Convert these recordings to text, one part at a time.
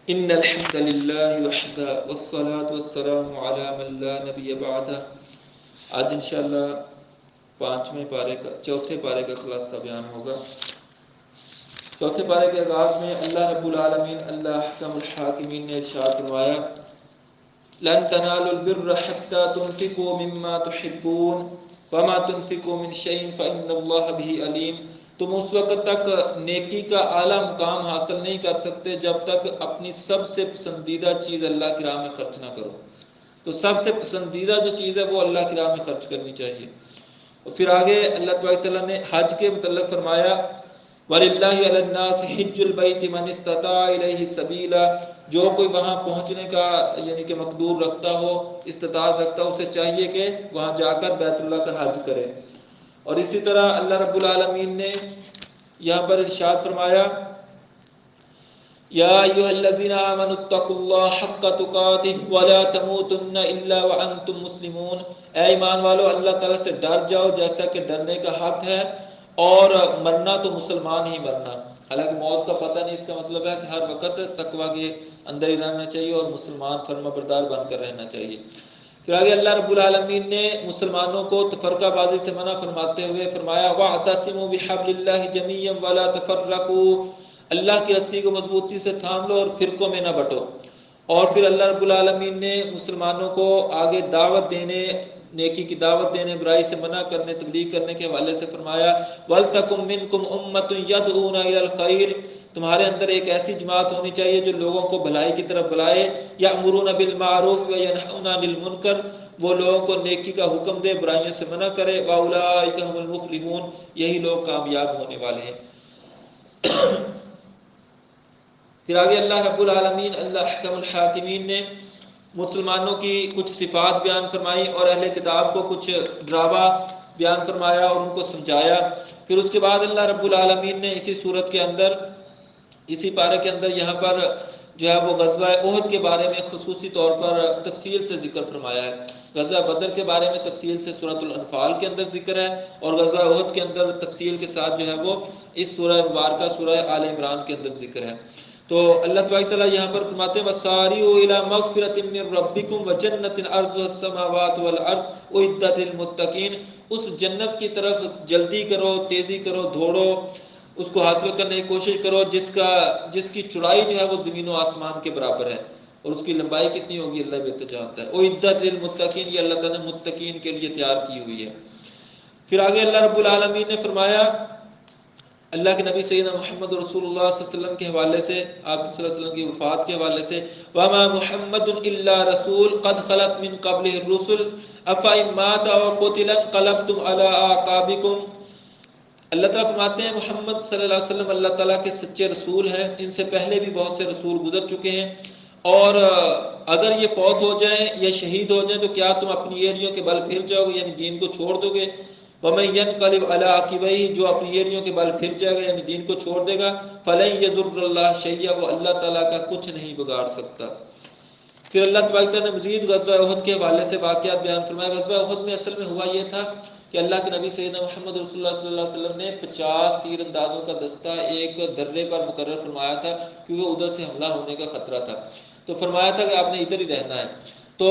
ان الحمد للہ وحدہ والصلاة والسلام علی من لا نبی بعدہ۔ آج انشاءاللہ چوتھے پارے کا خلاصہ بیان ہوگا۔ چوتھے پارے کے آغاز میں اللہ رب العالمین، اللہ احکم الحاکمین نے ارشاد فرمایا: لن تنالوا البر حتى تنفقوا مما تحبون وما تنفقوا من شيء فإن الله به علیم۔ تم اس وقت تک نیکی کا اعلیٰ مقام حاصل نہیں کر سکتے جب تک اپنی سب سے پسندیدہ چیز اللہ کی راہ میں خرچ نہ کرو۔ تو سب سے پسندیدہ جو چیز ہے وہ اللہ کی راہ میں خرچ کرنی چاہیے۔ اور پھر آگے اللہ تبارک تعالیٰ نے حج کے متعلق فرمایا: وَلِلَّهِ عَلَى النَّاسِ حِجُّ الْبَيْتِ مَنِ اسْتَطَاعَ إِلَيْهِ سَبِيلًا۔ جو کوئی وہاں پہنچنے کا یعنی کہ مقدور رکھتا ہو، استطاعت رکھتا ہو، اسے چاہیے کہ وہاں جا کر بیت اللہ کا حج کرے۔ اور اسی طرح اللہ رب العالمین نے یہاں پر ارشاد فرمایا: یا ایھا الذین آمنوا اتقوا اللہ حق تقاتہ ولا تموتن الا وانتم مسلمون۔ اے ایمان والو، اللہ تعالیٰ سے ڈر جاؤ جیسا کہ ڈرنے کا حق ہے، اور مرنا تو مسلمان ہی مرنا۔ حالانکہ موت کا پتہ نہیں، اس کا مطلب ہے کہ ہر وقت تقوی کے اندر ہی رہنا چاہیے اور مسلمان فرما بردار بن کر رہنا چاہیے۔ پھر آگے اللہ رب العالمین نے مسلمانوں کو تفرقہ بازی سے منع فرماتے ہوئے فرمایا: وَاعْتَصِمُوا بِحَبْلِ اللَّهِ جَمِيعًا وَلَا تَفَرَّقُوا۔ اللہ کی رسی کو مضبوطی سے تھام لو اور فرقوں میں نہ بٹو۔ اور پھر اللہ رب العالمین نے مسلمانوں کو آگے دعوت دینے، نیکی کی دعوت دینے، برائی سے منع کرنے، تبلیغ کرنے کے حوالے سے فرمایا: وَلْتَكُن مِّنكُمْ أُمَّةٌ يَدْعُونَ إِلَى الْخَيْرِ۔ تمہارے اندر ایک ایسی جماعت ہونی چاہیے جو لوگوں کو بھلائی کی طرف بلائے۔ یأمرون بالمعروف وینہون عن المنکر۔ وہ لوگوں کو نیکی کا حکم دے، برائیوں سے منع کرے۔ وَأُولَٰئِکَ هُمُ الْمُفْلِحُونَ۔ یہی لوگ کامیاب ہونے والے ہیں۔ پھر آگے اللہ رب العالمین، اللہ احکم الحاکمین نے مسلمانوں کی کچھ صفات بیان فرمائی اور اہل کتاب کو کچھ ڈراوا بیان فرمایا اور ان کو سمجھایا۔ پھر اس کے بعد اللہ رب العالمین نے اسی صورت کے اندر، اسی پارے کے اندر یہاں پر جو ہے وہ غزوہ احد کے بارے میں خصوصی طور پر تفصیل سے ذکر فرمایا ہے۔ غزوہ بدر کے بارے میں تفصیل سے سورۃ الانفال کے اندر ذکر ہے، اور غزوہ احد کے اندر تفصیل کے ساتھ جو ہے وہ اس سورہ مبارکہ سورہ آل عمران کے اندر ذکر ہے۔ تو اللہ تبارک تعالیٰ یہاں پر فرماتے ہیں: وَسَارِعُوا إِلَىٰ مَغْفِرَةٍ مِّن رَّبِّكُمْ وَجَنَّةٍ عَرْضُهَا السَّمَاوَاتُ وَالْأَرْضُ أُعِدَّتْ لِلْمُتَّقِينَ۔ اس جنت کی طرف جلدی کرو، تیزی کرو، دوڑو، اس کو حاصل کرنے کی کوشش کرو جس کی چوڑائی جو ہے وہ زمین و آسمان کے برابر ہے، اور اس کی لمبائی کتنی ہوگی اللہ بہتر جانتا ہے۔ اُعِدَّتْ لِلْمُتَّقِينَ، یہ اللہ تعالیٰ نے متقین کے لیے تیار کی ہوئی ہے۔ پھر آگے اللہ رب العالمین نے فرمایا اللہ کے نبی سیدنا محمد رسول اللہ صلی اللہ علیہ وسلم کے حوالے سے، آپ صلی اللہ علیہ وسلم کی وفات کے حوالے سے: وَمَا مُحَمَّدٌ إِلَّا رَسُولٌ قَدْ خَلَتْ مِن قَبْلِهِ الرُّسُلُ أَفَإِن مَّاتَ أَوْ قُتِلَ انقلبتم عَلَىٰ أَعْقَابِكُمْ۔ اللہ تعالیٰ فرماتے ہیں محمد صلی اللہ علیہ وسلم اللہ تعالیٰ کے سچے رسول ہیں، ان سے پہلے بھی بہت سے رسول گزر چکے ہیں، اور اگر یہ فوت ہو جائیں یا شہید ہو جائیں تو کیا تم اپنی ایڑیوں کے بل پھر جاؤ گے، یعنی دین کو چھوڑ دو گے؟ وَمَن يَنقَلِبْ عَلَىٰ عَقِبَيْهِ، جو اپنی ایڑیوں کے بل پھر جائے گا یعنی دین کو چھوڑ دے گا، فَلَن يَضُرَّ اللَّهَ شَيْئًا، وہ اللہ تعالیٰ کا کچھ نہیں بگاڑ سکتا۔ پھر اللہ تبارک تعالیٰ نے مزید غزوہ احد کے حوالے سے واقعات بیان فرمایا۔ غزوہ احد میں اصل میں ہوا یہ تھا کہ اللہ کے نبی سیدنا محمد رسول اللہ صلی اللہ علیہ وسلم نے 50 تیر اندازوں کا دستہ ایک درے پر مقرر فرمایا تھا، کیونکہ ادھر سے حملہ ہونے کا خطرہ تھا۔ تو فرمایا تھا کہ آپ نے ادھر ہی رہنا ہے۔ تو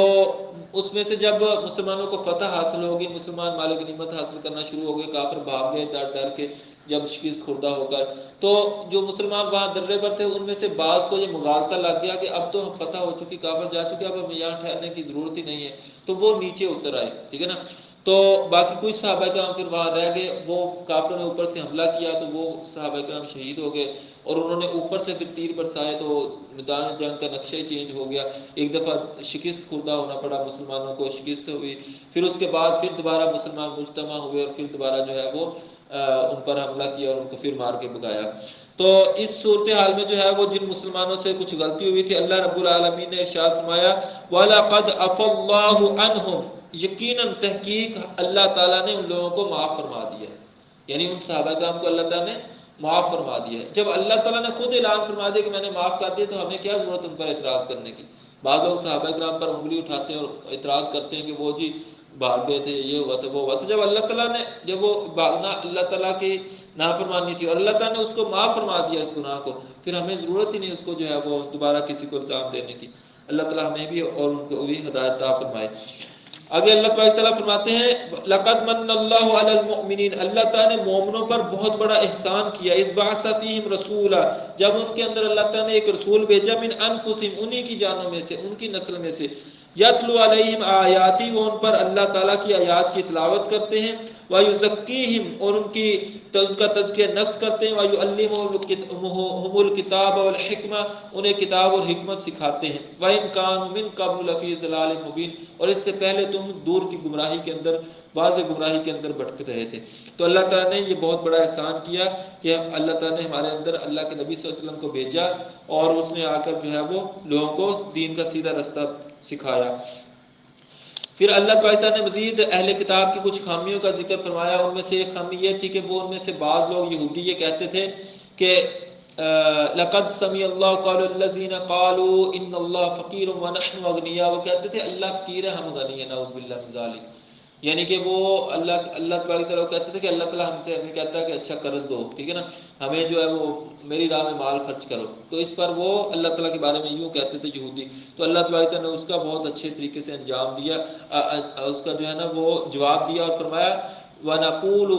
اس میں سے جب مسلمانوں کو فتح حاصل ہوگی، مسلمان مال غنیمت حاصل کرنا شروع ہو گئے، کافر بھاگ گئے ڈر ڈر کے جب شکست خوردہ ہو کر، تو جو مسلمان وہاں درے پر تھے ان میں سے بعض کو یہ مغالطہ لگ گیا کہ اب تو ہم فتح ہو چکی، کافر جا چکے، اب ہمیں یہاں ٹھہرنے کی ضرورت ہی نہیں ہے، تو وہ نیچے اتر آئے، ٹھیک ہے نا۔ تو باقی کچھ صحابہ کرام پھر وہاں رہ گئے، وہ کافروں نے اوپر سے حملہ کیا تو وہ صحابہ کرام شہید ہو گئے، اور انہوں نے اوپر سے پھر تیر برسائے تو میدان جنگ کا نقشہ ہی چینج ہو گیا۔ ایک دفعہ شکست خوردہ ہونا پڑا مسلمانوں کو، شکست ہوئی، پھر اس کے بعد پھر دوبارہ مسلمان مجتمع ہوئے اور پھر دوبارہ جو ہے وہ ان پر حملہ کیا اور ان کو پھر مار کے بھگایا۔ تو اس صورتحال میں جو ہے وہ جن مسلمانوں سے کچھ غلطی ہوئی تھی، اللہ رب العالمین نے ارشاد فرمایا: وَلَقَدْ عَفَا اللَّهُ عَنْهُمْ، یقیناً تحقیق اللہ تعالیٰ نے ان لوگوں کو معاف فرما دیا، یعنی ان صحابہ کرام کو اللہ تعالیٰ نے معاف فرما دیا ہے۔ جب اللہ تعالیٰ نے خود اعلان فرما دیا کہ میں نے معاف کر دیا تو ہمیں کیا ضرورت ان پر اعتراض کرنے کی؟ بعض لوگ صحابہ کرام پر انگلی اٹھاتے ہیں اور اعتراض کرتے ہیں کہ وہ جی بھاگ گئے تھے، یہ ہوا تھا وہ ہوا تھا. جب اللہ تعالیٰ نے جب وہ بھاگنا اللہ تعالیٰ کی نافرمانی تھی اور اللہ تعالیٰ نے اس کو معاف فرما دیا اس گناہ کو، پھر ہمیں ضرورت ہی نہیں اس کو جو ہے وہ دوبارہ کسی کو الزام دینے کی. اللہ تعالیٰ ہمیں بھی اور ان کو بھی ہدایت عطا فرمائے. آگے اللہ تعالیٰ فرماتے ہیں لقد من اللہ علی المؤمنین، اللہ تعالیٰ نے مومنوں پر بہت بڑا احسان کیا. اذ بعث فیہم رسولا، جب ان کے اندر اللہ تعالیٰ نے ایک رسول بھیجا، من انفسہم، انہی کی جانوں میں سے، ان کی نسل میں سے، یتلو علیہم آیاتی، وہ ان پر اللہ تعالیٰ کی آیات کی تلاوت کرتے ہیں، ویزکیہم، اور ان کا تزکیہ نفس کرتے ہیں، ویعلمہم الکتاب والحکمہ، انہیں کتاب اور حکمت سکھاتے ہیں، وَإِن كَانُوا مِن قَبْلُ لَفِي ضَلَالٍ مُبِينٍ، اور اس سے پہلے تم دور کی گمراہی کے اندر، واضح گمراہی کے اندر بھٹک رہے تھے. تو اللہ تعالیٰ نے یہ بہت بڑا احسان کیا کہ اللہ تعالیٰ نے ہمارے اندر اللہ کے نبی صلی اللہ علیہ وسلم کو بھیجا اور اس نے آ کر جو ہے وہ لوگوں کو دین کا سیدھا رستہ سکھایا. پھر اللہ تعالیٰ نے مزید اہل کتاب کی کچھ خامیوں کا ذکر فرمایا. ان میں سے ایک خامی یہ تھی کہ وہ ان میں سے بعض لوگ یہودی یہ کہتے تھے کہ لقد سمع اللہ قول الذین قالوا ان اللہ فقیر ونحن اغنیاء، وہ کہتے تھے اللہ فقیر ہے ہم غنی ہیں، نعوذ باللہ من ذالک. یعنی کہ وہ اللہ تعالیٰ کہتے تھے کہ اللہ تعالیٰ ہمیں کہتا ہے کہ اچھا قرض دو، ٹھیک ہے نا، ہمیں جو ہے وہ میری راہ میں مال خرچ کرو. تو اس پر وہ اللہ تعالیٰ کے بارے میں یوں کہتے تھے یہودی. تو اللہ تعالیٰ نے اس کا بہت اچھے طریقے سے انجام دیا، اس کا جو ہے نا وہ جواب دیا اور فرمایا وَنَقُولُ،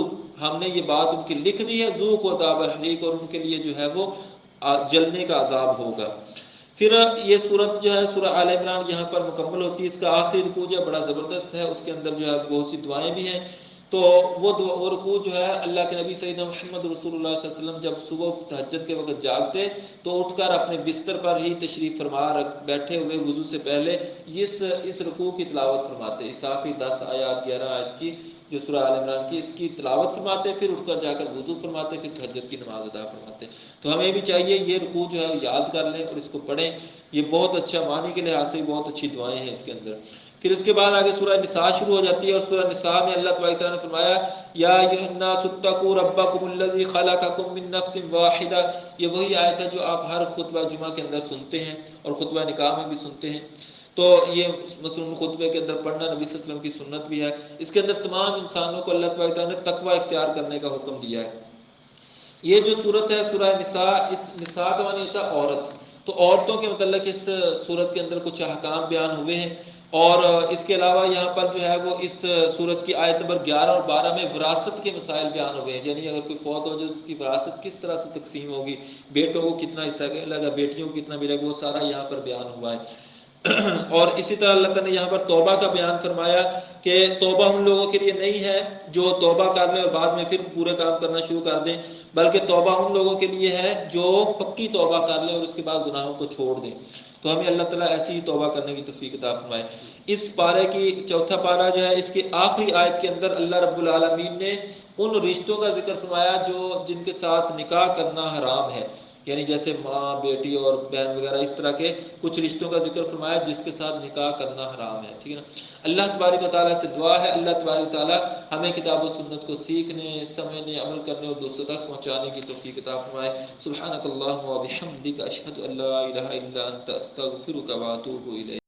ہم نے یہ بات ان کی لکھ دی ہے، ذُوقُوا عَذَابَ الْحَرِيقِ، اور ان کے لیے جو ہے وہ جلنے کا عذاب ہوگا. پھر یہ صورت جو ہے سورہ آل عمران یہاں پر مکمل ہوتی ہے. اس کا آخری رکوع جو ہے بڑا زبردست ہے، اس کے اندر جو ہے بہت سی دعائیں بھی ہیں. تو وہ رکوع جو ہے اللہ کے نبی سیدنا محمد رسول اللہ صلی اللہ علیہ وسلم جب صبح تہجد کے وقت جاگتے تو اٹھ کر اپنے بستر پر ہی تشریف فرما بیٹھے ہوئے وضو سے پہلے اس رکوع کی تلاوت فرماتے. اس آخری 10 آیات 11 آیت کی جو سورہ آل عمران کی، اس کی تلاوت فرماتے، پھر اٹھ کر جا کر وضو فرماتے، پھر تہجد کی نماز ادا فرماتے. تو ہمیں بھی چاہیے یہ رکوع جو ہے یاد کر لیں اور اس کو پڑھیں. یہ بہت اچھا معنی کے لحاظ سے بہت اچھی دعائیں ہیں اس کے اندر. پھر اس کے بعد آگے سورہ نساء شروع ہو جاتی ہے اور سورہ نساء میں اللہ تعالیٰ نے فرمایا یا ایھا الناس اتقوا ربکم الذی خلقکم من نفس واحدہ. یہ وہی آیت ہے جو آپ ہر خطبہ جمعہ کے اندر سنتے ہیں اور خطبہ نکاح میں بھی سنتے ہیں. تو یہ مثلاً خطبے کے اندر پڑھنا نبی صلی اللہ علیہ وسلم کی سنت بھی ہے. اس کے اندر تمام انسانوں کو اللہ تعالیٰ نے تقوی اختیار کرنے کا حکم دیا ہے. یہ جو صورت ہے سورہ نساء، اس نساء کا معنی ہوتا ہے عورت. تو عورتوں کے متعلق اس صورت کے اندر کچھ احکام بیان ہوئے ہیں. اور اس کے علاوہ یہاں پر جو ہے وہ اس صورت کی آیت نمبر 11 اور 12 میں وراثت کے مسائل بیان ہوئے ہیں. یعنی اگر کوئی فوت ہو جائے تو اس کی وراثت کس طرح سے تقسیم ہوگی، بیٹوں کو کتنا حصہ ملے گا، بیٹیوں کو کتنا ملے گا، وہ سارا یہاں پر بیان ہوا ہے. اور اسی طرح اللہ تعالیٰ نے یہاں پر توبہ کا بیان فرمایا کہ توبہ ان لوگوں کے لیے نہیں ہے جو توبہ کر لیں اور بعد میں پھر پورے کام کرنا شروع کر دیں، بلکہ توبہ ان لوگوں کے لیے ہے جو پکی توبہ کر لیں اور اس کے بعد گناہوں کو چھوڑ دیں. تو ہمیں اللہ تعالیٰ ایسی ہی توبہ کرنے کی توفیق عطا فرمائے. اس پارے کی چوتھا پارہ جو ہے اس کی آخری آیت کے اندر اللہ رب العالمین نے ان رشتوں کا ذکر فرمایا جن کے ساتھ نکاح کرنا حرام ہے. یعنی جیسے ماں، بیٹی اور بہن وغیرہ، اس طرح کے کچھ رشتوں کا ذکر فرمایا جس کے ساتھ نکاح کرنا حرام ہے. ٹھیک ہے نا. اللہ تبارک و تعالیٰ سے دعا ہے اللہ تبارک و تعالیٰ ہمیں کتاب و سنت کو سیکھنے، سمجھنے، عمل کرنے اور دوسروں تک پہنچانے کی توفیق عطا فرمائے. سبحانک اللہم و بحمدک، اشہد ان لا الہ الا انت، استغفرک و اتوب الیک.